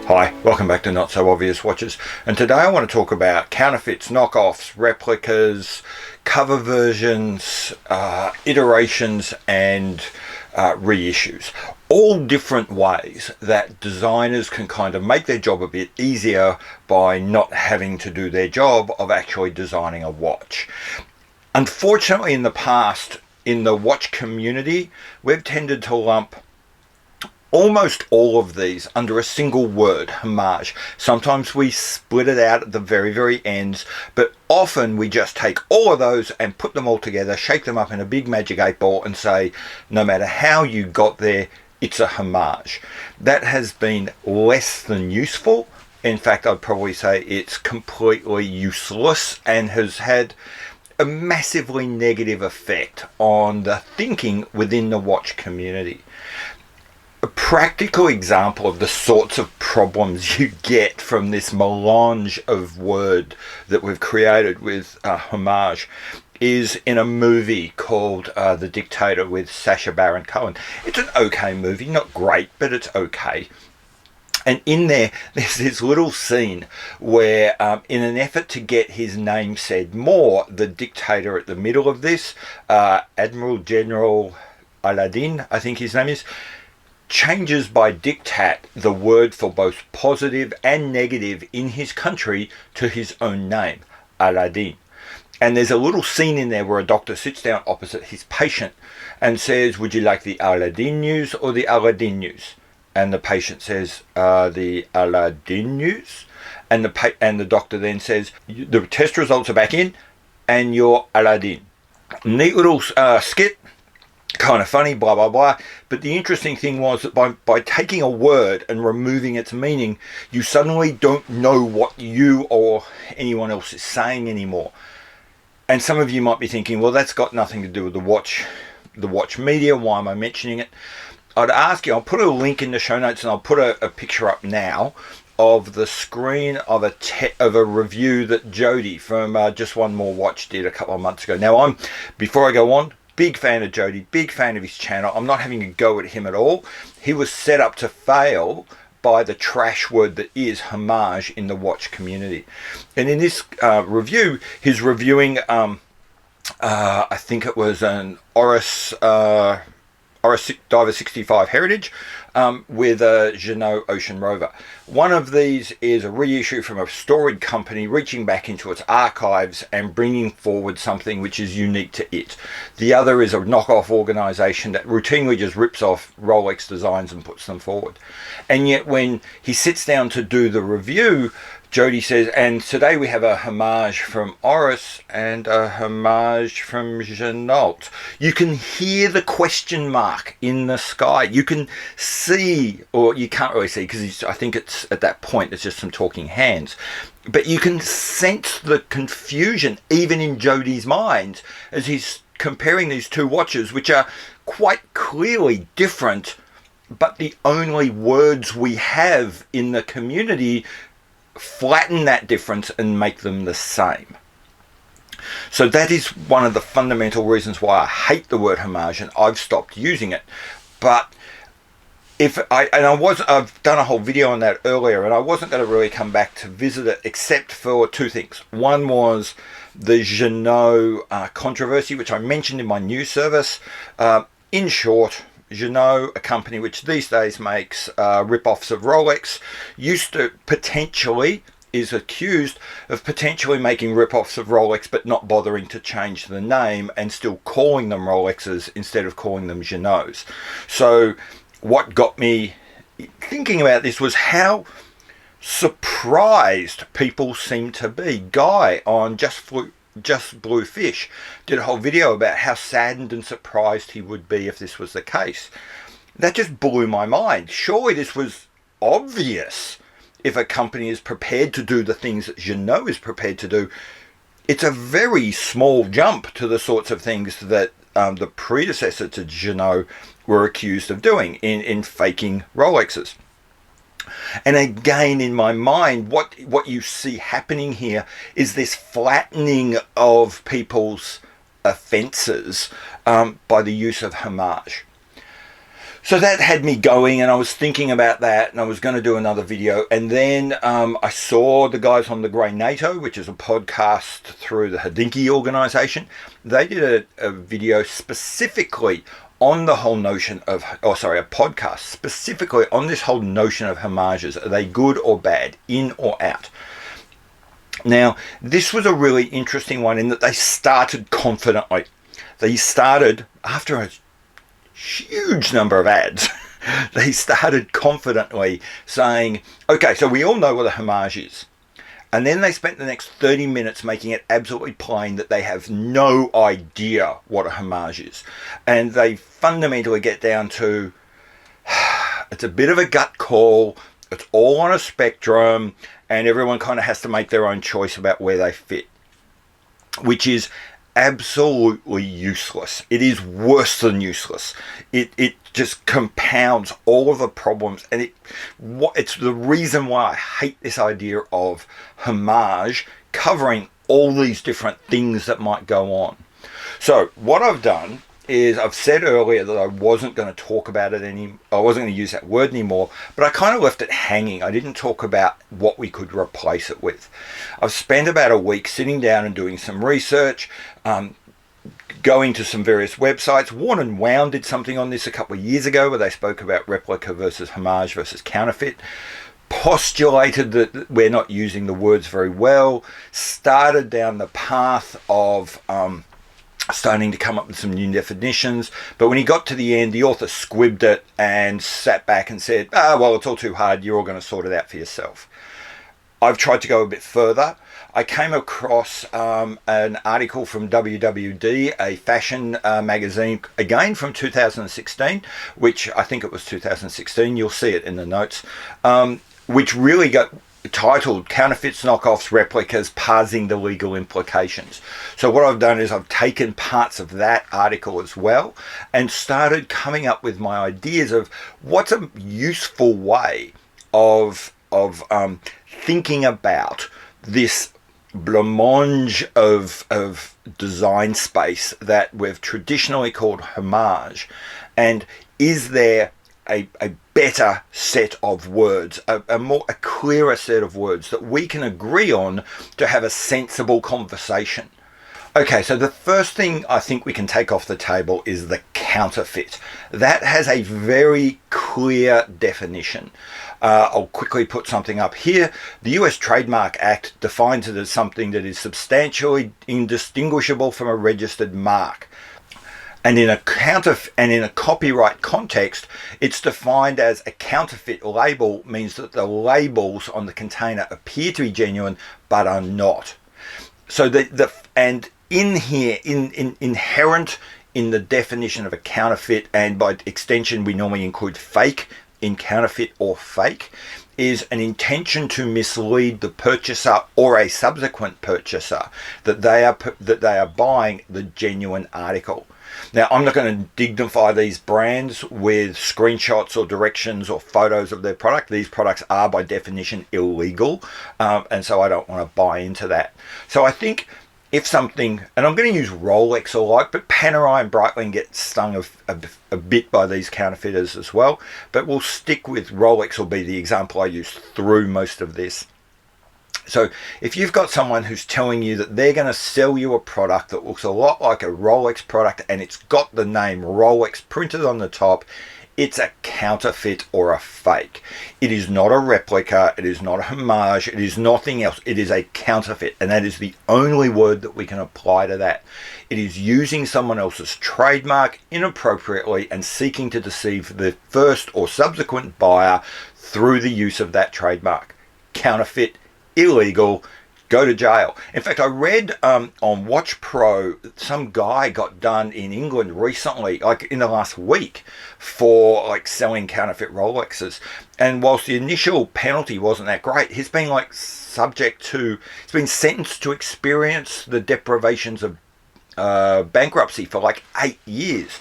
Hi, welcome back to Not So Obvious Watches, and today I want to talk about counterfeits, knockoffs, replicas, cover versions, iterations and reissues. All different ways that designers can kind of make their job a bit easier by not having to do their job of actually designing a watch. Unfortunately, in the past, in the watch community, we've tended to lump almost all of these under a single word, homage. Sometimes we split it out at the very ends, but often we just take all of those and put them all together, shake them up in a big magic 8-ball and say, no matter how you got there, it's a homage. That has been less than useful. In fact, I'd probably say it's completely useless and has had a massively negative effect on the thinking within the watch community. A practical example of the sorts of problems you get from this melange of word that we've created with homage is in a movie called The Dictator with Sacha Baron Cohen. It's an okay movie, not great, but it's okay. And in there's this little scene where, in an effort to get his name said more, the dictator at the middle of this, Admiral General Aladdin, I think his name is, changes by diktat the word for both positive and negative in his country to his own name, Aladdin. And there's a little scene in there where a doctor sits down opposite his patient and says, would you like the Aladdin news or the Aladdin news? And the patient says, the Aladdin news. And the doctor then says, the test results are back in and you're Aladdin. Neat little skit. Kind of funny, blah, blah, blah. But the interesting thing was that by taking a word and removing its meaning, you suddenly don't know what you or anyone else is saying anymore. And some of you might be thinking, well, that's got nothing to do with the watch media. Why am I mentioning it? I'd ask you, I'll put a link in the show notes and I'll put a picture up now of the screen of a review that Jody from Just One More Watch did a couple of months ago. Now, before I go on, big fan of Jody, big fan of his channel. I'm not having a go at him at all. He was set up to fail by the trash word that is homage in the watch community. And in this review, he's reviewing, I think it was an Oris Diver 65 Heritage with a Ginault Ocean Rover. One of these is a reissue from a storied company reaching back into its archives and bringing forward something which is unique to it. The other is a knockoff organisation that routinely just rips off Rolex designs and puts them forward. And yet when he sits down to do the review, Jody says, and today we have a homage from Oris and a homage from Ginault. You can hear the question mark in the sky. You can see, or you can't really see because I think it's at that point it's just some talking hands. But you can sense the confusion even in Jody's mind as he's comparing these two watches, which are quite clearly different, but the only words we have in the community flatten that difference and make them the same. So that is one of the fundamental reasons why I hate the word homage and I've stopped using it. But I've done a whole video on that earlier and I wasn't going to really come back to visit it except for two things. One was the Ginault controversy, which I mentioned in my news service. In short, Ginault, a company which these days makes rip-offs of Rolex, is accused of potentially making rip-offs of Rolex but not bothering to change the name and still calling them Rolexes instead of calling them Ginauds. So what got me thinking about this was how surprised people seem to be. Guy on Just Blue Fish did a whole video about how saddened and surprised he would be if this was the case. That just blew my mind. Surely this was obvious if a company is prepared to do the things that Ginault is prepared to do. It's a very small jump to the sorts of things that the predecessor to Ginault were accused of doing in faking Rolexes. And again, in my mind, what you see happening here is this flattening of people's offences by the use of homage. So that had me going, and I was thinking about that, and I was going to do another video. And then I saw the guys on the Grey Nato, which is a podcast through the Hodinkee organization. They did a video specifically on the whole notion of, a podcast specifically on this whole notion of homages. Are they good or bad, in or out? Now, this was a really interesting one in that they started confidently. They started after a huge number of ads. They started confidently saying, okay, so we all know what a homage is. And then they spent the next 30 minutes making it absolutely plain that they have no idea what a homage is. And they fundamentally get down to, it's a bit of a gut call, it's all on a spectrum, and everyone kind of has to make their own choice about where they fit, which is absolutely useless. It is worse than useless. It just compounds all of the problems, and it's the reason why I hate this idea of homage covering all these different things that might go on. So what I've done is, I've said earlier that I wasn't going to talk about it I wasn't going to use that word anymore, but I kind of left it hanging. I didn't talk about what we could replace it with. I've spent about a week sitting down and doing some research, going to some various websites. Worn and Wound did something on this a couple of years ago where they spoke about replica versus homage versus counterfeit, postulated that we're not using the words very well, started down the path of starting to come up with some new definitions, but when he got to the end, the author squibbed it and sat back and said, well, it's all too hard, you're all going to sort it out for yourself. I've tried to go a bit further. I came across an article from WWD, a fashion magazine, again from 2016, which I think it was 2016, you'll see it in the notes, which really got titled Counterfeits, Knockoffs, Replicas, Parsing the Legal Implications. So what I've done is I've taken parts of that article as well and started coming up with my ideas of what's a useful way of thinking about this blancmange of design space that we've traditionally called homage, and is there a better set of words, a clearer set of words that we can agree on to have a sensible conversation. Okay, so the first thing I think we can take off the table is the counterfeit. That has a very clear definition. I'll quickly put something up here. The US Trademark Act defines it as something that is substantially indistinguishable from a registered mark. And in a copyright context, it's defined as a counterfeit label means that the labels on the container appear to be genuine but are not. So and in here, inherent in the definition of a counterfeit, and by extension we normally include fake in counterfeit or fake, is an intention to mislead the purchaser or a subsequent purchaser that they are buying the genuine article. Now, I'm not going to dignify these brands with screenshots or directions or photos of their product. These products are by definition illegal, and so I don't want to buy into that. So I think if something, and I'm going to use Rolex or like, but Panerai and Breitling get stung a bit by these counterfeiters as well, but we'll stick with Rolex will be the example I use through most of this. So if you've got someone who's telling you that they're going to sell you a product that looks a lot like a Rolex product and it's got the name Rolex printed on the top, it's a counterfeit or a fake. It is not a replica, it is not a homage, it is nothing else. It is a counterfeit, and that is the only word that we can apply to that. It is using someone else's trademark inappropriately and seeking to deceive the first or subsequent buyer through the use of that trademark. Counterfeit, illegal, go to jail. In fact, I read on Watch Pro, some guy got done in England recently, like in the last week, for like selling counterfeit Rolexes. And whilst the initial penalty wasn't that great, he's been like he's been sentenced to experience the deprivations of bankruptcy for like 8 years.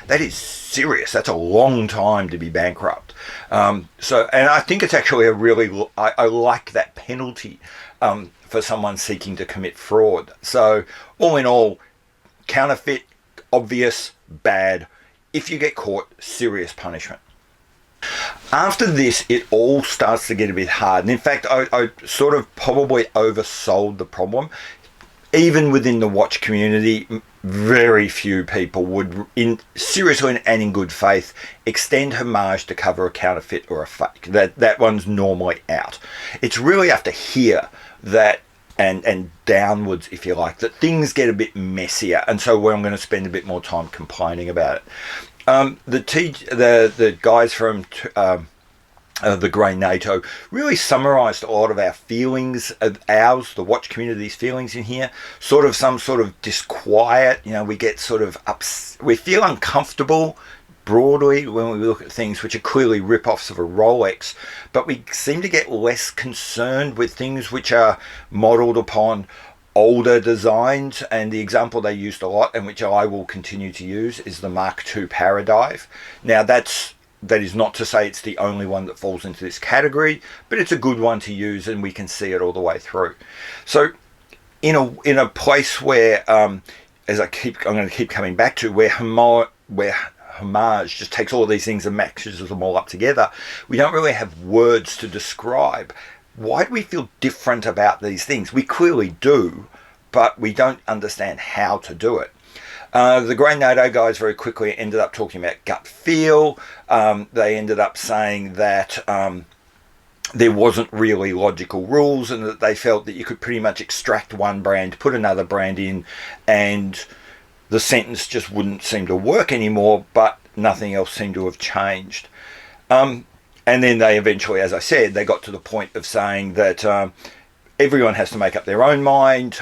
That is serious. That's a long time to be bankrupt. And I think it's actually I like that penalty for someone seeking to commit fraud. So all in all, counterfeit, obvious, bad. if you get caught, serious punishment. After this, it all starts to get a bit hard. And in fact, I sort of probably oversold the problem. Even within the watch community, very few people would, seriously and in good faith, extend homage to cover a counterfeit or a fake. That one's normally out. It's really after here that, and downwards, if you like, that things get a bit messier. And so I'm going to spend a bit more time complaining about it. The guys from the Grey Nato really summarised a lot of our feelings, the watch community's feelings in here. Some sort of disquiet. We get sort of we feel uncomfortable broadly when we look at things which are clearly rip-offs of a Rolex, but we seem to get less concerned with things which are modelled upon older designs. And the example they used a lot, and which I will continue to use, is the Mark II Paradive. Now that is not to say it's the only one that falls into this category, but it's a good one to use, and we can see it all the way through. So in a place where I'm going to keep coming back to, where Homage just takes all of these things and matches them all up together, we don't really have words to describe why do we feel different about these things. We clearly do, but we don't understand how to do it. The Grey Nato guys very quickly ended up talking about gut feel. They ended up saying that there wasn't really logical rules, and that they felt that you could pretty much extract one brand, put another brand in, and the sentence just wouldn't seem to work anymore, but nothing else seemed to have changed. And then they eventually, as I said, they got to the point of saying that everyone has to make up their own mind.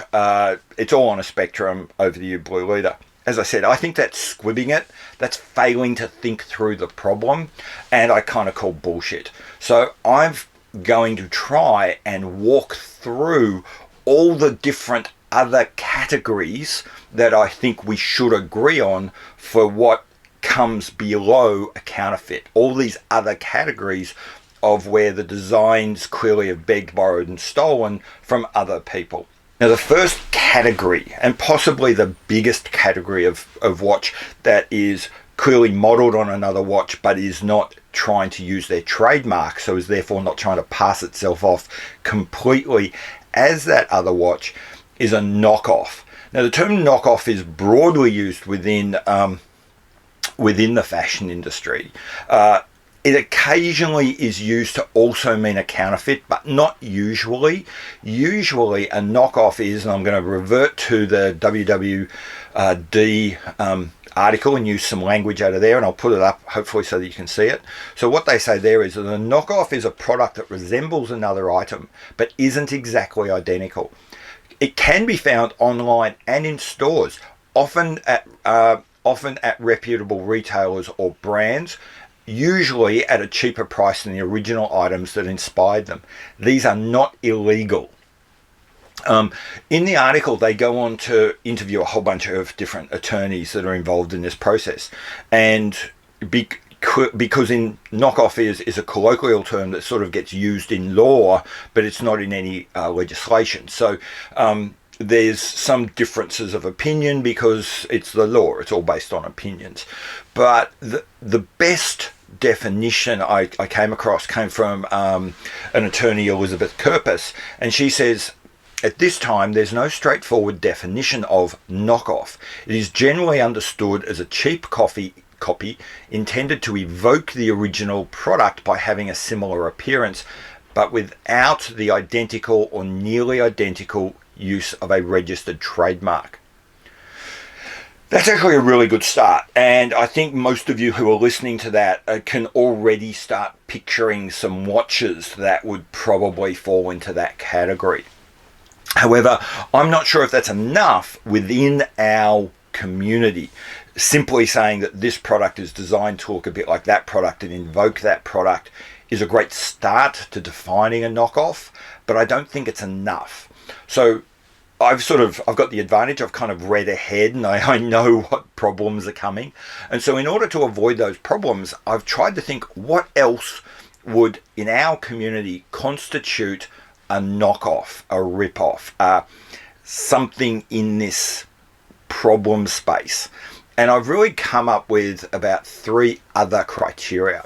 It's all on a spectrum, over to you, Blue Leader. As I said, I think that's squibbing it. That's failing to think through the problem, and I kind of call bullshit. So I'm going to try and walk through all the different other categories that I think we should agree on for what comes below a counterfeit. All these other categories of where the designs clearly have begged, borrowed and stolen from other people. Now, the first category, and possibly the biggest category of watch that is clearly modelled on another watch but is not trying to use their trademark, so is therefore not trying to pass itself off completely as that other watch, is a knockoff. Now, the term knockoff is broadly used within the fashion industry. It occasionally is used to also mean a counterfeit, but not usually. Usually a knockoff is, and I'm going to revert to the WWD article and use some language out of there, and I'll put it up hopefully so that you can see it. So what they say there is that a knockoff is a product that resembles another item, but isn't exactly identical. It can be found online and in stores, often at reputable retailers or brands, usually at a cheaper price than the original items that inspired them. These are not illegal. In the article, they go on to interview a whole bunch of different attorneys that are involved in this process. And because in knockoff is a colloquial term that sort of gets used in law, but it's not in any legislation. So there's some differences of opinion because it's the law. It's all based on opinions. But the best definition I came across came from an attorney, Elizabeth Kirpus, and she says, at this time, there's no straightforward definition of knockoff. It is generally understood as a cheap copy intended to evoke the original product by having a similar appearance, but without the identical or nearly identical use of a registered trademark. That's actually a really good start, and I think most of you who are listening to that can already start picturing some watches that would probably fall into that category. However, I'm not sure if that's enough within our community. Simply saying that this product is designed to look a bit like that product and invoke that product is a great start to defining a knockoff, but I don't think it's enough. So I've got the advantage. I've kind of read ahead and I know what problems are coming. And so in order to avoid those problems, I've tried to think what else would in our community constitute a knockoff, a rip-off, something in this problem space. And I've really come up with about 3 other criteria.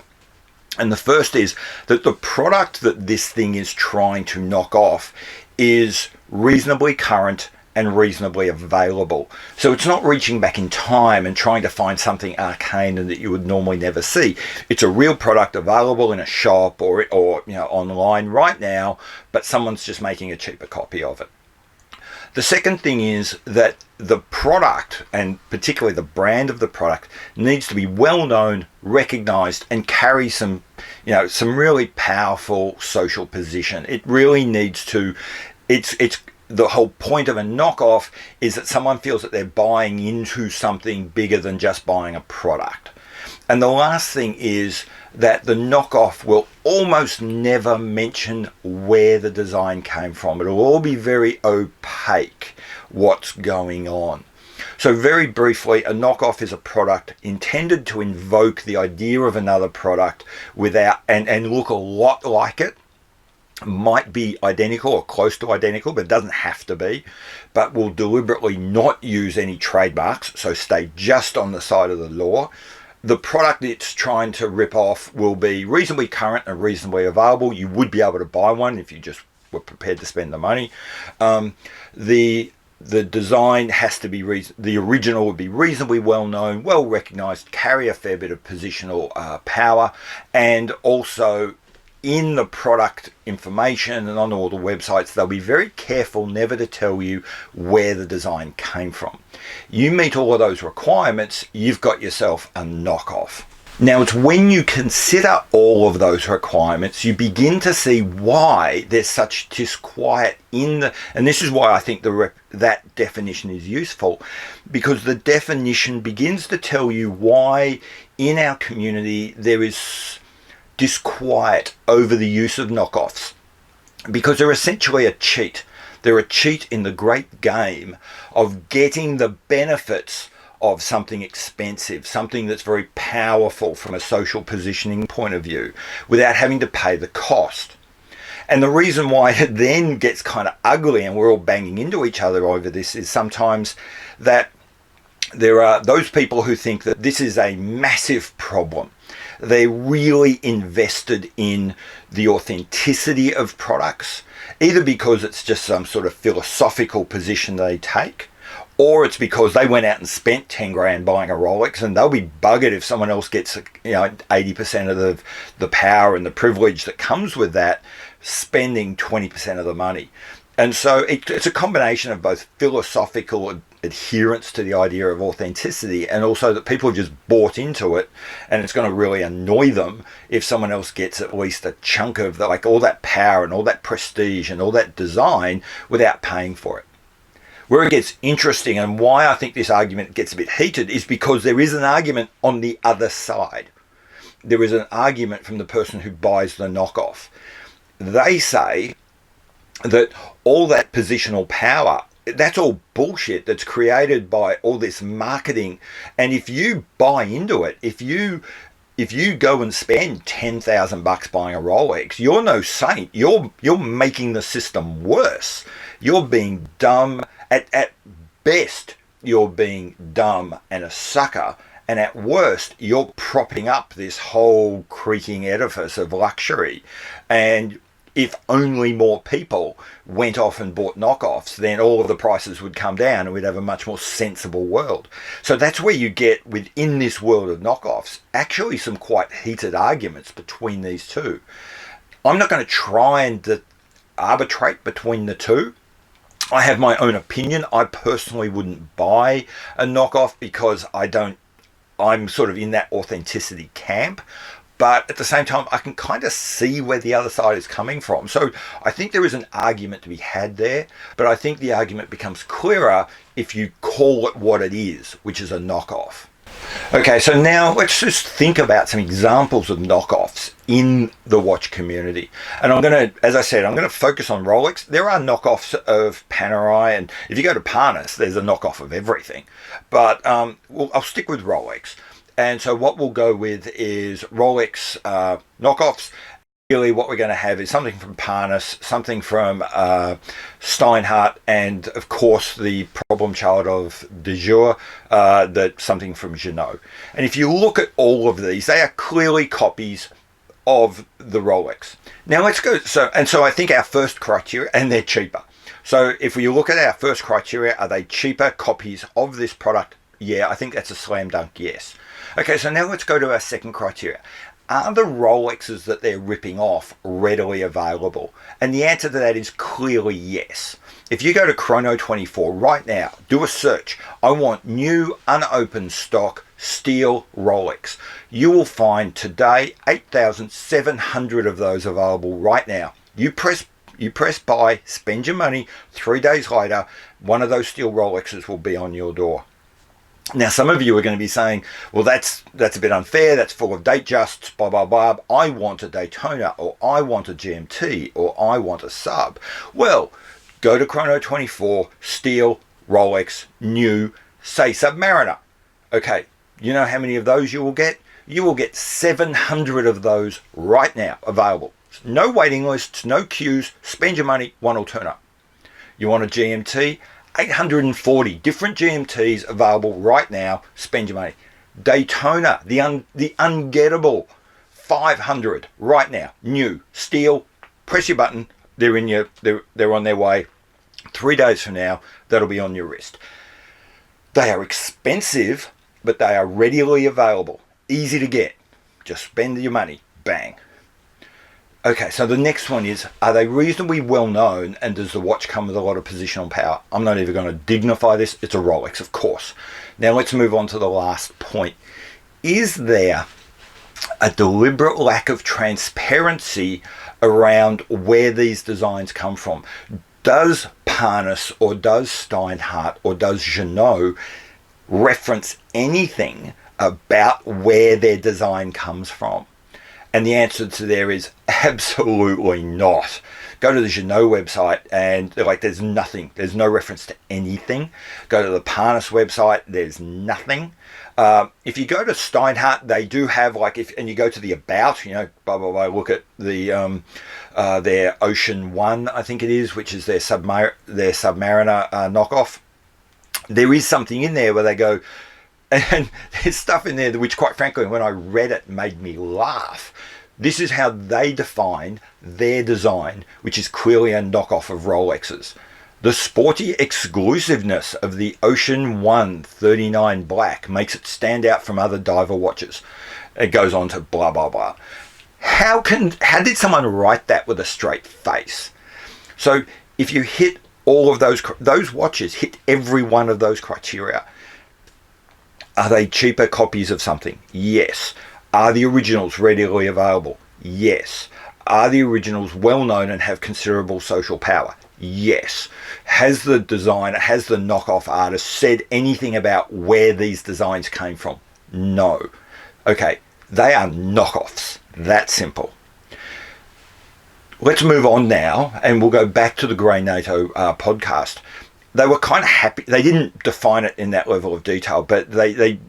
And the first is that the product that this thing is trying to knock off is reasonably current and reasonably available. So it's not reaching back in time and trying to find something arcane and that you would normally never see. It's a real product available in a shop or online right now, but someone's just making a cheaper copy of it. The second thing is that the product, and particularly the brand of the product, needs to be well known, recognized, and carry some really powerful social position. It really needs to, it's the whole point of a knockoff is that someone feels that they're buying into something bigger than just buying a product. And the last thing is that the knockoff will almost never mention where the design came from. It'll all be very opaque what's going on. So very briefly, a knockoff is a product intended to invoke the idea of another product without and look a lot like it. Might be identical or close to identical, but it doesn't have to be, but will deliberately not use any trademarks, so stay just on the side of the law. The product it's trying to rip off will be reasonably current and reasonably available. You would be able to buy one if you just were prepared to spend the money. The design has to be, the original would be reasonably well known, well recognized, carry a fair bit of positional power, and also in the product information and on all the websites, they'll be very careful never to tell you where the design came from. You meet all of those requirements, you've got yourself a knockoff. Now, it's when you consider all of those requirements, you begin to see why there's such disquiet and this is why I think that definition is useful, because the definition begins to tell you why in our community there is disquiet over the use of knockoffs, because they're essentially a cheat. They're a cheat in the great game of getting the benefits of something expensive, something that's very powerful from a social positioning point of view, without having to pay the cost. And the reason why it then gets kind of ugly and we're all banging into each other over this is sometimes that there are those people who think that this is a massive problem. They're really invested in the authenticity of products, either because it's just some sort of philosophical position they take, or it's because they went out and spent 10 grand buying a Rolex and they'll be buggered if someone else gets 80% of the power and the privilege that comes with that, spending 20% of the money. And so it's a combination of both philosophical adherence to the idea of authenticity and also that people have just bought into it, and it's going to really annoy them if someone else gets at least a chunk of all that power and all that prestige and all that design without paying for it. Where it gets interesting and why I think this argument gets a bit heated is because there is an argument on the other side. There is an argument from the person who buys the knockoff. They say that all that positional power, that's all bullshit that's created by all this marketing. And if you buy into it, if you go and spend $10,000 buying a Rolex, you're no saint. You're making the system worse. You're being dumb. At best, you're being dumb and a sucker. And at worst, you're propping up this whole creaking edifice of luxury. And if only more people went off and bought knockoffs, then all of the prices would come down and we'd have a much more sensible world. So that's where you get, within this world of knockoffs, actually some quite heated arguments between these two. I'm not going to try and arbitrate between the two. I have my own opinion. I personally wouldn't buy a knockoff because I'm sort of in that authenticity camp. But at the same time, I can kind of see where the other side is coming from. So I think there is an argument to be had there, but I think the argument becomes clearer if you call it what it is, which is a knockoff. Okay, so now let's just think about some examples of knockoffs in the watch community. And I'm going to, as I said, I'm going to focus on Rolex. There are knockoffs of Panerai, and if you go to Parnas, there's a knockoff of everything. But I'll stick with Rolex. And so what we'll go with is Rolex knockoffs. Really what we're going to have is something from Parnas, something from Steinhardt, and of course the problem child of de jour, something from Ginault. And if you look at all of these, they are clearly copies of the Rolex. Now let's go, so I think our first criteria, and they're cheaper. So if we look at our first criteria, are they cheaper copies of this product? Yeah, I think that's a slam dunk yes. Okay, so now let's go to our second criteria. Are the Rolexes that they're ripping off readily available? And the answer to that is clearly yes. If you go to Chrono24 right now, do a search. I want new unopened stock steel Rolex. You will find today 8,700 of those available right now. You press buy, spend your money, 3 days later, one of those steel Rolexes will be on your door. Now, some of you are going to be saying, well, that's a bit unfair, that's full of date justs, blah, blah, blah. I want a Daytona, or I want a GMT, or I want a sub. Well, go to Chrono24, steel, Rolex, new, say Submariner. Okay, you know how many of those you will get? You will get 700 of those right now available. No waiting lists, no queues, spend your money, one will turn up. You want a GMT? 840 different GMTs available right now, spend your money. Daytona, the ungettable, 500 right now, new, steel, press your button, they're on their way. 3 days from now, that'll be on your wrist. They are expensive, but they are readily available, easy to get. Just spend your money, bang. Okay, so the next one is, are they reasonably well known, and does the watch come with a lot of positional power? I'm not even going to dignify this. It's a Rolex, of course. Now let's move on to the last point. Is there a deliberate lack of transparency around where these designs come from? Does Parnas or does Steinhardt or does Ginault reference anything about where their design comes from? And the answer to there is absolutely not. Go to the Ginault website and they're like, there's nothing. There's no reference to anything. Go to the Parnas website, there's nothing. If you go to Steinhardt, they do have and you go to the about, blah, blah, blah, look at the their Ocean One, I think it is, which is their Submariner knockoff. There is something in there where they go, and there's stuff in there which, quite frankly, when I read it, made me laugh. This is how they define their design, which is clearly a knockoff of Rolexes. The sporty exclusiveness of the Ocean One 39 Black makes it stand out from other diver watches. It goes on to blah, blah, blah. How did someone write that with a straight face? So if you hit all of those watches, hit every one of those criteria. Are they cheaper copies of something? Yes. Are the originals readily available? Yes. Are the originals well known and have considerable social power? Yes. Has the designer, has the knockoff artist said anything about where these designs came from? No. Okay, they are knockoffs. That simple. Let's move on now, and we'll go back to the Grey Nato podcast. They were kind of happy. They didn't define it in that level of detail, but they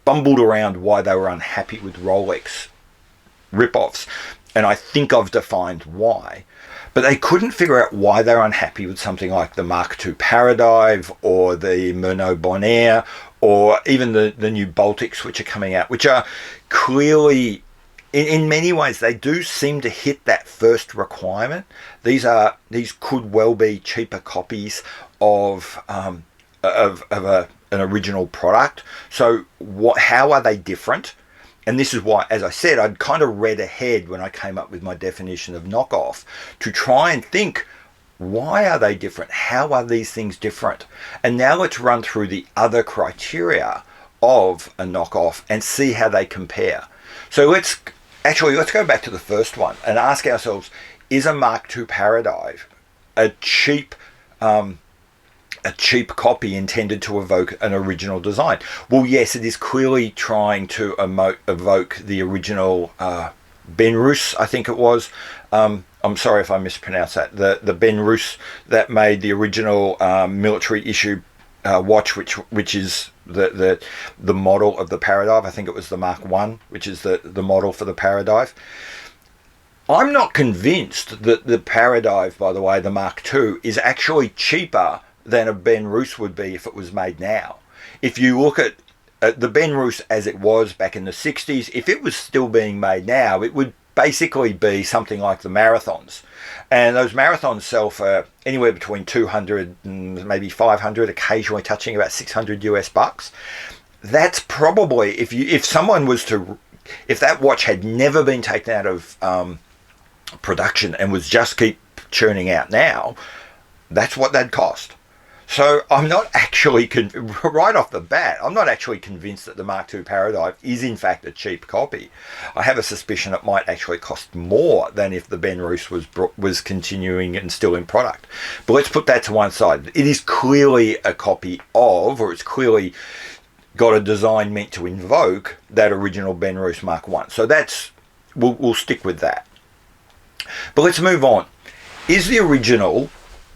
bumbled around why they were unhappy with Rolex rip-offs. And I think I've defined why. But they couldn't figure out why they were unhappy with something like the Mark II Paradive or the Merlot Bonaire or even the new Baltics which are coming out, which are clearly, in many ways, they do seem to hit that first requirement. These could well be cheaper copies of an original product. So how are they different? And this is why, as I said, I'd kind of read ahead when I came up with my definition of knockoff to try and think, why are they different? How are these things different? And now let's run through the other criteria of a knockoff and see how they compare. So let's go back to the first one and ask ourselves, is a Mark II Paradive a cheap copy intended to evoke an original design? Well, yes, it is clearly trying to evoke the original Benrus, I think it was. I'm sorry if I mispronounced that. The Benrus that made the original military issue watch, which is the model of the Paradive. I think it was the Mark I, which is the model for the Paradive. I'm not convinced that the Paradive, by the way, the Mark II, is actually cheaper than a Ben Roos would be if it was made now. If you look at the Ben Roos as it was back in the 60s, if it was still being made now, it would basically be something like the Marathons. And those Marathons sell for anywhere between 200 and maybe 500, occasionally touching about 600 US bucks. That's probably, if someone was to, if that watch had never been taken out of production and was just keep churning out now, that's what they'd cost. So I'm not actually, right off the bat, I'm not actually convinced that the Mark II Paradive is in fact a cheap copy. I have a suspicion it might actually cost more than if the Ben Roos was continuing and still in product. But let's put that to one side. It is clearly a copy of, or it's clearly got a design meant to invoke that original Ben Roos Mark I. So that's, we'll stick with that. But let's move on. Is the original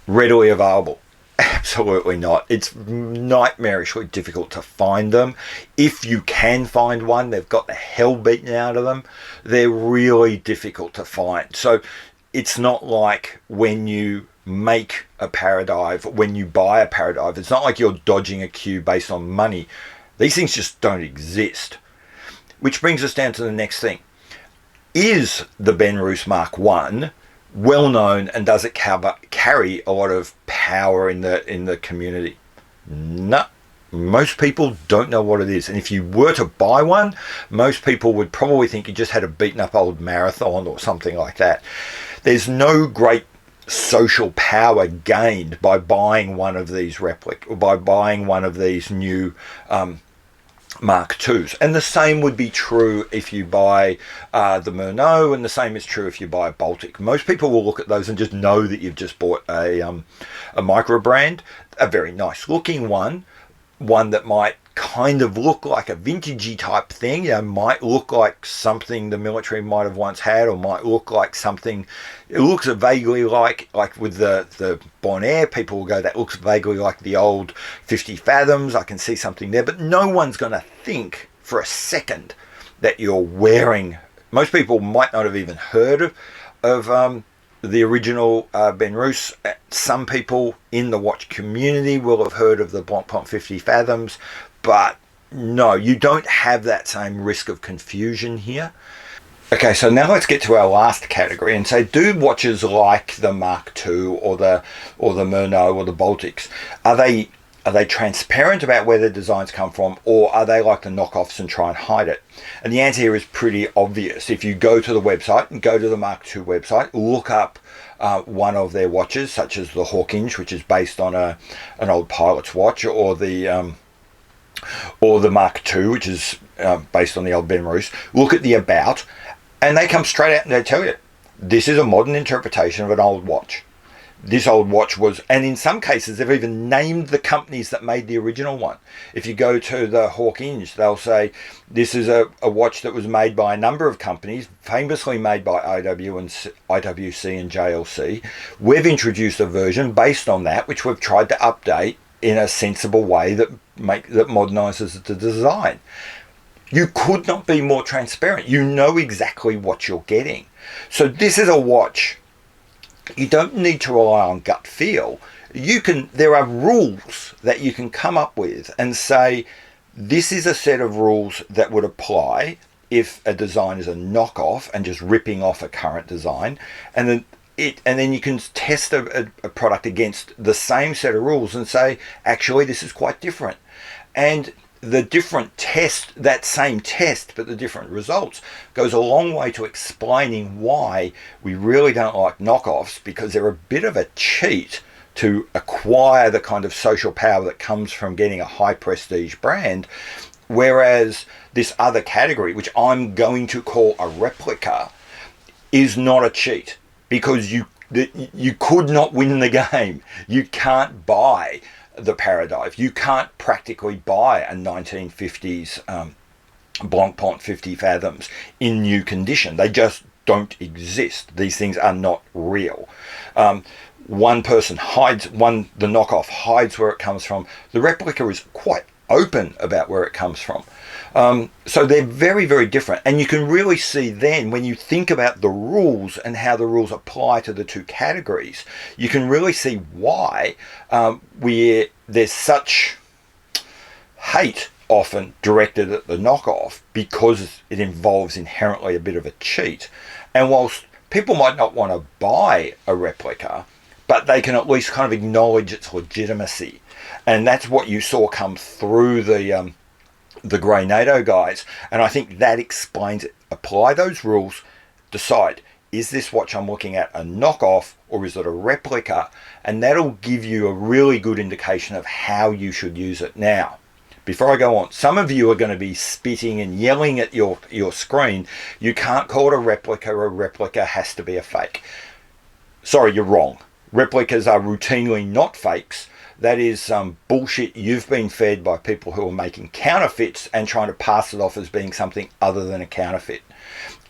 readily available? Absolutely not. It's nightmarishly difficult to find them. If you can find one, they've got the hell beaten out of them. They're really difficult to find. So it's not like when you make a Paradive, when you buy a Paradive, it's not like you're dodging a queue based on money. These things just don't exist. Which brings us down to the next thing. Is the Ben Roos Mark I well known, and does it carry a lot of power in the community? No, most people don't know what it is. And if you were to buy one, most people would probably think you just had a beaten up old Marathon or something like that. There's no great social power gained by buying one of these or by buying one of these new Mark IIs. And the same would be true if you buy the Murnau, and the same is true if you buy a Baltic. Most people will look at those and just know that you've just bought a micro brand, a very nice looking one that might kind of look like a vintagey type thing, might look like something the military might have once had, or might look like something, it looks vaguely like with the Bonaire, people will go, that looks vaguely like the old 50 Fathoms, I can see something there, but no one's going to think for a second that you're wearing, most people might not have even heard of the original Ben Roos. Some people in the watch community will have heard of the Blancpain 50 Fathoms, but no, you don't have that same risk of confusion here. Okay, so now let's get to our last category and say, do watches like the Mark II or the Murnau or the Baltics, are they transparent about where their designs come from, or are they like the knockoffs and try and hide it? And the answer here is pretty obvious. If you go to the website and go to the Mark II website, look up one of their watches, such as the Homage, which is based on an old pilot's watch, or the Mark II, which is based on the old Ben Roos. Look at the about, and they come straight out and they tell you, this is a modern interpretation of an old watch. This old watch was, and in some cases they've even named the companies that made the original one. If you go to the Homage, they'll say this is a watch that was made by a number of companies, famously made by IWC and JLC. We've introduced a version based on that, which we've tried to update in a sensible way that modernizes the design. You could not be more transparent. You know exactly what you're getting. So this is a watch. You don't need to rely on gut feel. There are rules that you can come up with and say, this is a set of rules that would apply if a design is a knockoff and just ripping off a current design, and then you can test a product against the same set of rules and say, actually, this is quite different. And the different test, that same test, but the different results, goes a long way to explaining why we really don't like knockoffs, because they're a bit of a cheat to acquire the kind of social power that comes from getting a high prestige brand. Whereas this other category, which I'm going to call a replica, is not a cheat, because you could not win the game. You can't buy the Paradive. You can't practically buy a 1950s Blancpain 50 Fathoms in new condition. They just don't exist. These things are not real. One person hides, the knockoff hides where it comes from. The replica is quite open about where it comes from. So they're very, very different. And you can really see then, when you think about the rules and how the rules apply to the two categories, you can really see why there's such hate often directed at the knockoff, because it involves inherently a bit of a cheat. And whilst people might not want to buy a replica, but they can at least kind of acknowledge its legitimacy. And that's what you saw come through the Grey Nato guys. And I think that explains it. Apply those rules, decide, is this watch I'm looking at a knockoff or is it a replica? And that'll give you a really good indication of how you should use it. Now, before I go on, some of you are going to be spitting and yelling at your screen. You can't call it a replica has to be a fake. Sorry, you're wrong. Replicas are routinely not fakes. That is some bullshit you've been fed by people who are making counterfeits and trying to pass it off as being something other than a counterfeit.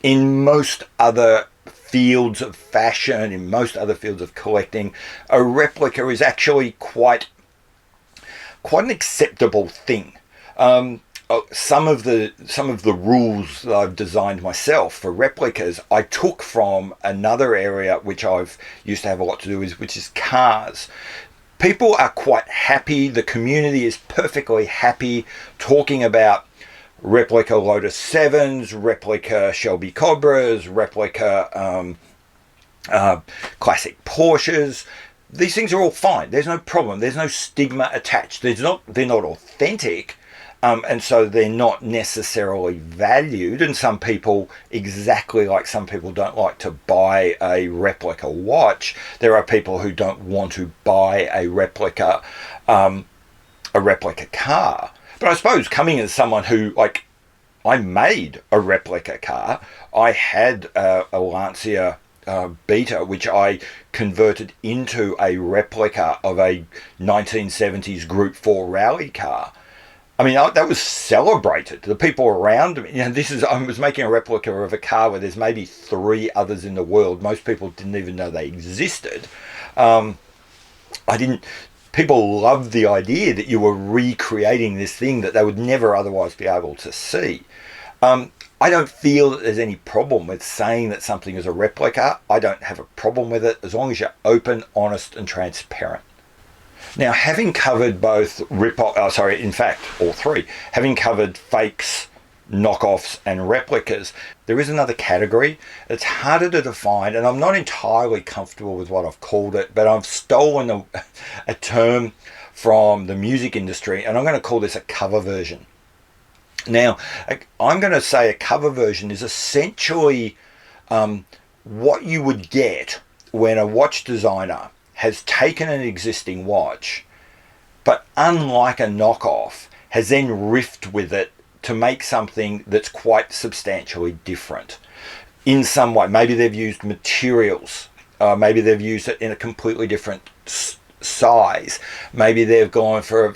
In most other fields of fashion, in most other fields of collecting, a replica is actually quite an acceptable thing. Some of the rules that I've designed myself for replicas, I took from another area which I've used to have a lot to do with, which is cars. People are quite happy, the community is perfectly happy talking about replica Lotus 7s, replica Shelby Cobras, replica classic Porsches. These things are all fine. There's no problem. There's no stigma attached. They're not authentic. And so they're not necessarily valued. And some people, exactly like some people don't like to buy a replica watch, there are people who don't want to buy a replica car. But I suppose coming as someone who, like, I made a replica car. I had a Lancia Beta, which I converted into a replica of a 1970s Group 4 rally car. I mean, that was celebrated. The people around me, I was making a replica of a car where there's maybe 3 others in the world. Most people didn't even know they existed. People loved the idea that you were recreating this thing that they would never otherwise be able to see. I don't feel that there's any problem with saying that something is a replica. I don't have a problem with it as long as you're open, honest, and transparent. Now, having covered all three, having covered fakes, knockoffs, and replicas, there is another category. It's harder to define, and I'm not entirely comfortable with what I've called it, but I've stolen a term from the music industry, and I'm going to call this a cover version. Now, I'm going to say a cover version is essentially what you would get when a watch designer has taken an existing watch, but unlike a knockoff, has then riffed with it to make something that's quite substantially different. In some way, maybe they've used materials, maybe they've used it in a completely different size, maybe they've gone for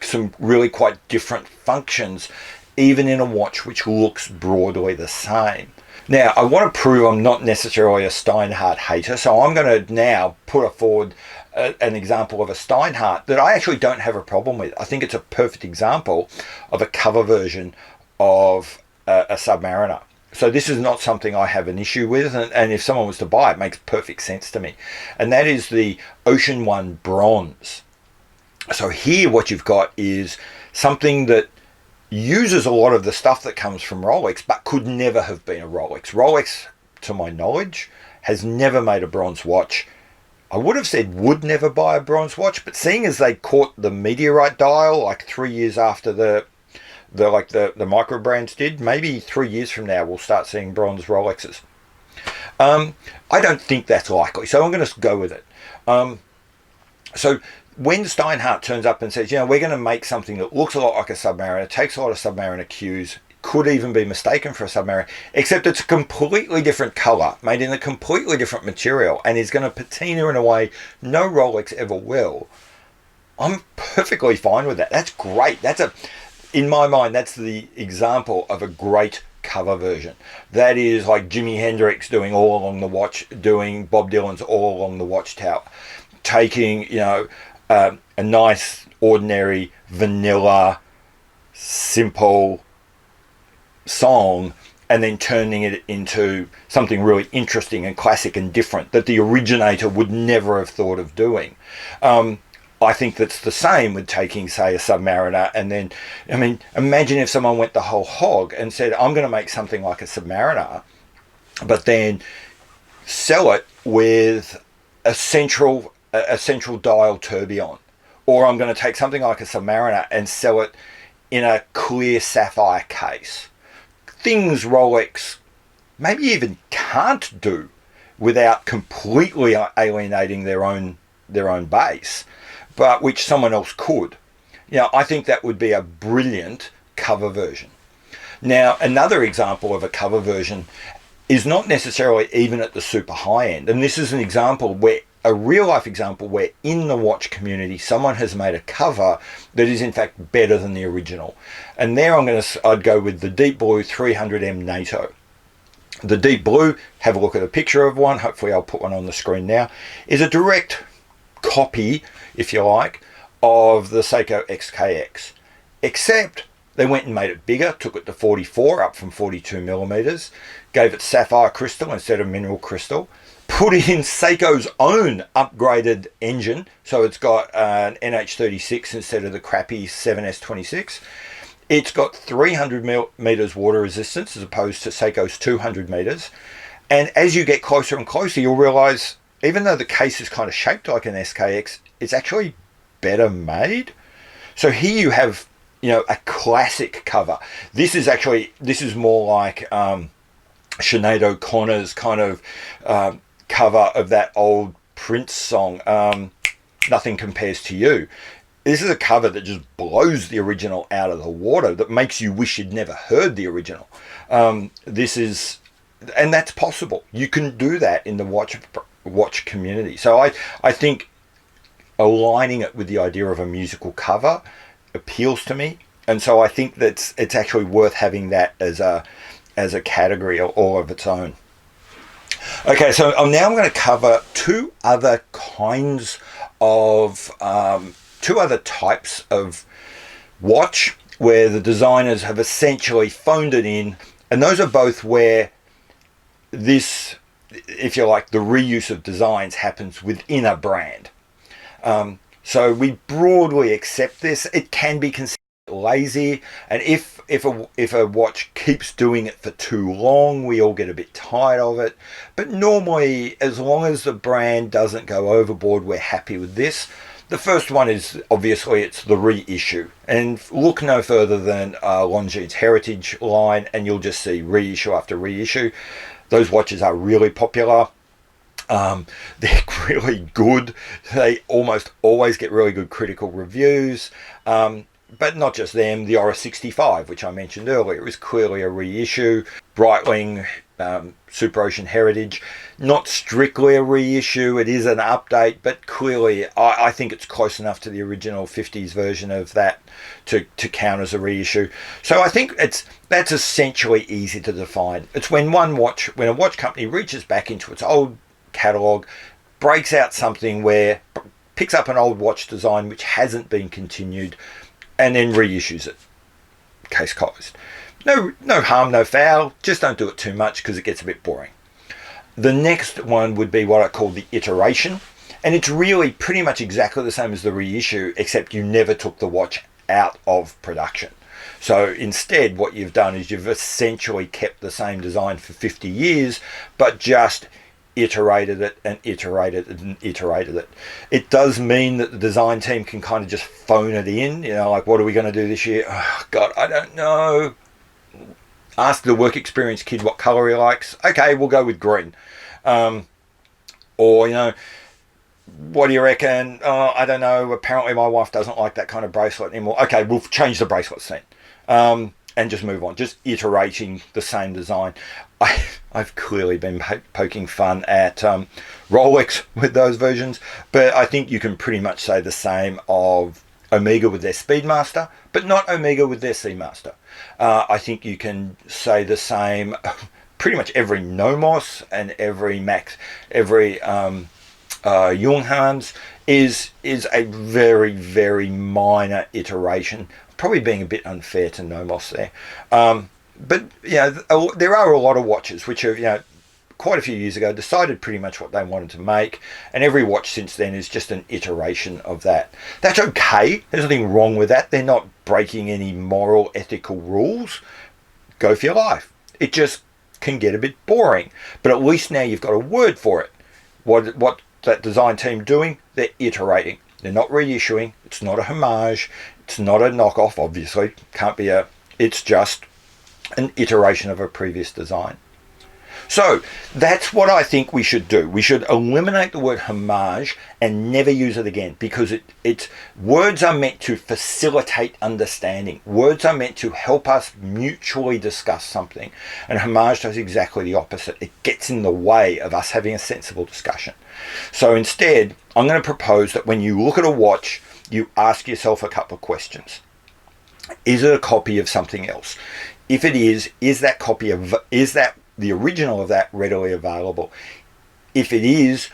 some really quite different functions, even in a watch which looks broadly the same. Now, I want to prove I'm not necessarily a Steinhardt hater, so I'm going to now put forward an example of a Steinhardt that I actually don't have a problem with. I think it's a perfect example of a cover version of a Submariner. So this is not something I have an issue with, and if someone was to buy it, it makes perfect sense to me. And that is the Ocean One Bronze. So here what you've got is something that uses a lot of the stuff that comes from Rolex, but could never have been a Rolex. Rolex, to my knowledge, has never made a bronze watch. I would have said would never buy a bronze watch, but seeing as they caught the meteorite dial like 3 years after the micro brands did, maybe 3 years from now we'll start seeing bronze Rolexes. I don't think that's likely, so I'm going to go with it. So when Steinhardt turns up and says, we're going to make something that looks a lot like a Submariner, takes a lot of Submariner cues, could even be mistaken for a Submariner, except it's a completely different colour, made in a completely different material, and is going to patina in a way no Rolex ever will, I'm perfectly fine with that. That's great. In my mind, that's the example of a great cover version. That is like Jimi Hendrix doing All Along the Watch, doing Bob Dylan's All Along the Watchtower, taking, a nice, ordinary, vanilla simple song and then turning it into something really interesting and classic and different that the originator would never have thought of doing. I think that's the same with taking, say, a Submariner and then, I mean, imagine if someone went the whole hog and said, I'm going to make something like a Submariner, but then sell it with a central dial tourbillon. Or I'm going to take something like a Submariner and sell it in a clear sapphire case. Things Rolex maybe even can't do without completely alienating their own base, but which someone else could. You know, I think that would be a brilliant cover version. Now, another example of a cover version is not necessarily even at the super high end, and this is an example where a real life example where in the watch community someone has made a cover that is in fact better than the original. And there I'd go with the Deep Blue 300M Nato. The Deep Blue, have a look at a picture of one, hopefully I'll put one on the screen now, is a direct copy, if you like, of the Seiko XKX, except they went and made it bigger, took it to 44 up from 42 millimeters, gave it sapphire crystal instead of mineral crystal, put in Seiko's own upgraded engine, so it's got an NH36 instead of the crappy 7S26. It's got 300 meters water resistance as opposed to Seiko's 200 meters, and as you get closer and closer you'll realize even though the case is kind of shaped like an SKX, it's actually better made. So here you have, you know, a classic cover. This is more like Sinead O'Connor's kind of cover of that old Prince song, Nothing Compares to You. This is a cover that just blows the original out of the water, that makes you wish you'd never heard the original. And that's possible. You can do that in the watch community. So I think aligning it with the idea of a musical cover appeals to me, and so I think that it's actually worth having that as a category all of its own. Okay, so now I'm going to cover two other types of watch where the designers have essentially phoned it in, and those are both where this, if you like, the reuse of designs happens within a brand. So we broadly accept this. It can be considered lazy, and if a watch keeps doing it for too long, we all get a bit tired of it. But normally, as long as the brand doesn't go overboard, we're happy with this. The first one is obviously it's the reissue, and look no further than Longines Heritage line, and you'll just see reissue after reissue. Those watches are really popular. They're really good. They almost always get really good critical reviews. But not just them, the Aura 65, which I mentioned earlier, is clearly a reissue. Breitling Super Ocean Heritage, not strictly a reissue, it is an update, but clearly I think it's close enough to the original 50s version of that to count as a reissue. So I think that's essentially easy to define. It's when a watch company reaches back into its old catalogue, breaks out something where picks up an old watch design which hasn't been continued, and then reissues it. Case closed. No harm, no foul. Just don't do it too much because it gets a bit boring. The next one would be what I call the iteration, and it's really pretty much exactly the same as the reissue, except you never took the watch out of production. So instead, what you've done is you've essentially kept the same design for 50 years, but just iterated it and iterated it and iterated it. It does mean that the design team can kind of just phone it in, you know, like, what are we going to do this year? Oh, God, I don't know. Ask the work experience kid what color he likes. Okay, we'll go with green. Or, you know, what do you reckon? Oh, I don't know. Apparently my wife doesn't like that kind of bracelet anymore. Okay, we'll change the bracelets then. And just move on, just iterating the same design. I've clearly been poking fun at Rolex with those versions, but I think you can pretty much say the same of Omega with their Speedmaster, but not Omega with their Seamaster. I think you can say the same pretty much every Nomos and every Junghans is a very, very minor iteration probably being a bit unfair to Nomos there. But there are a lot of watches which have, quite a few years ago decided pretty much what they wanted to make, and every watch since then is just an iteration of that. That's okay. There's nothing wrong with that. They're not breaking any moral, ethical rules. Go for your life. It just can get a bit boring. But at least now you've got a word for it. What that design team doing? They're iterating. They're not reissuing. It's not a homage. It's not a knockoff, obviously. It's just an iteration of a previous design. So that's what I think we should do. We should eliminate the word homage and never use it again, because words are meant to facilitate understanding. Words are meant to help us mutually discuss something. And homage does exactly the opposite. It gets in the way of us having a sensible discussion. So instead, I'm going to propose that when you look at a watch, you ask yourself a couple of questions. Is it a copy of something else? If it is that the original of that readily available? If it is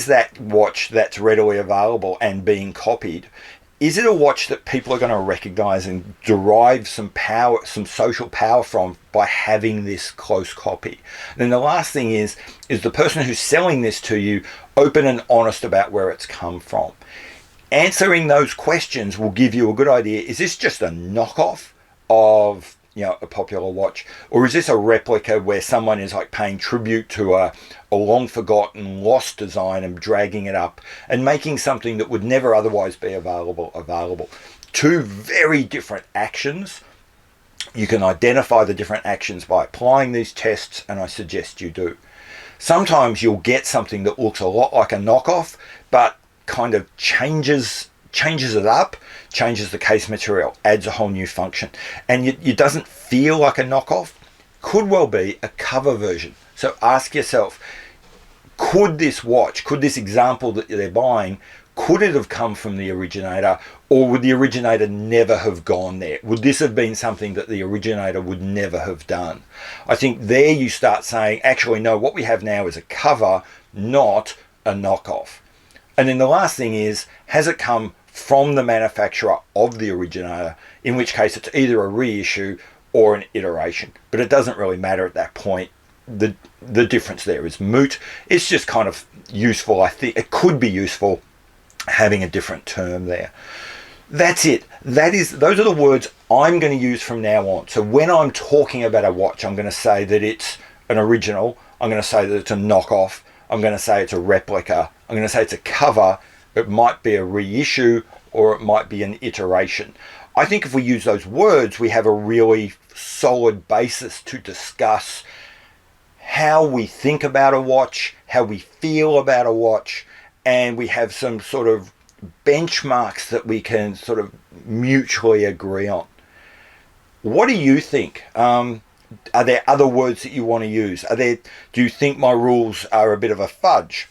that watch that's readily available and being copied? Is it a watch that people are going to recognize and derive some power, some social power from by having this close copy? And then the last thing is the person who's selling this to you open and honest about where it's come from? Answering those questions will give you a good idea. Is this just a knockoff of a popular watch, or is this a replica where someone is like paying tribute to a long forgotten lost design and dragging it up and making something that would never otherwise be available? Two very different actions. You can identify the different actions by applying these tests, and I suggest you do. Sometimes you'll get something that looks a lot like a knockoff but kind of changes it up, changes the case material, adds a whole new function, and it doesn't feel like a knockoff. Could well be a cover version. So ask yourself, could this example that they're buying, could it have come from the originator, or would the originator never have gone there? Would this have been something that the originator would never have done? I think there you start saying, actually no, what we have now is a cover, not a knockoff. And then the last thing is, has it come from the manufacturer of the originator, in which case it's either a reissue or an iteration. But it doesn't really matter at that point. The difference there is moot. It's just kind of useful. I think it could be useful having a different term there. That's it. Those are the words I'm going to use from now on. So when I'm talking about a watch, I'm going to say that it's an original. I'm going to say that it's a knockoff. I'm going to say it's a replica. I'm going to say it's a cover. It might be a reissue, or it might be an iteration. I think if we use those words, we have a really solid basis to discuss how we think about a watch, how we feel about a watch, and we have some sort of benchmarks that we can sort of mutually agree on. What do you think? Are there other words that you want to use? Do you think my rules are a bit of a fudge?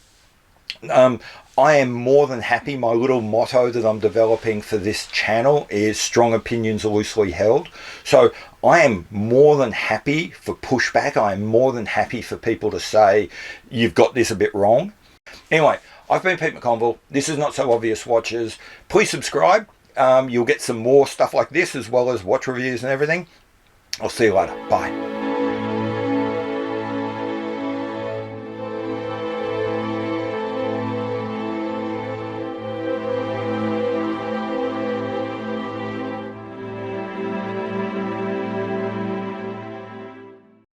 I am more than happy. My little motto that I'm developing for this channel is strong opinions loosely held. So I am more than happy for pushback. I am more than happy for people to say, you've got this a bit wrong. Anyway, I've been Pete McConville. This is Not So Obvious Watches. Please subscribe. You'll get some more stuff like this, as well as watch reviews and everything. I'll see you later. Bye.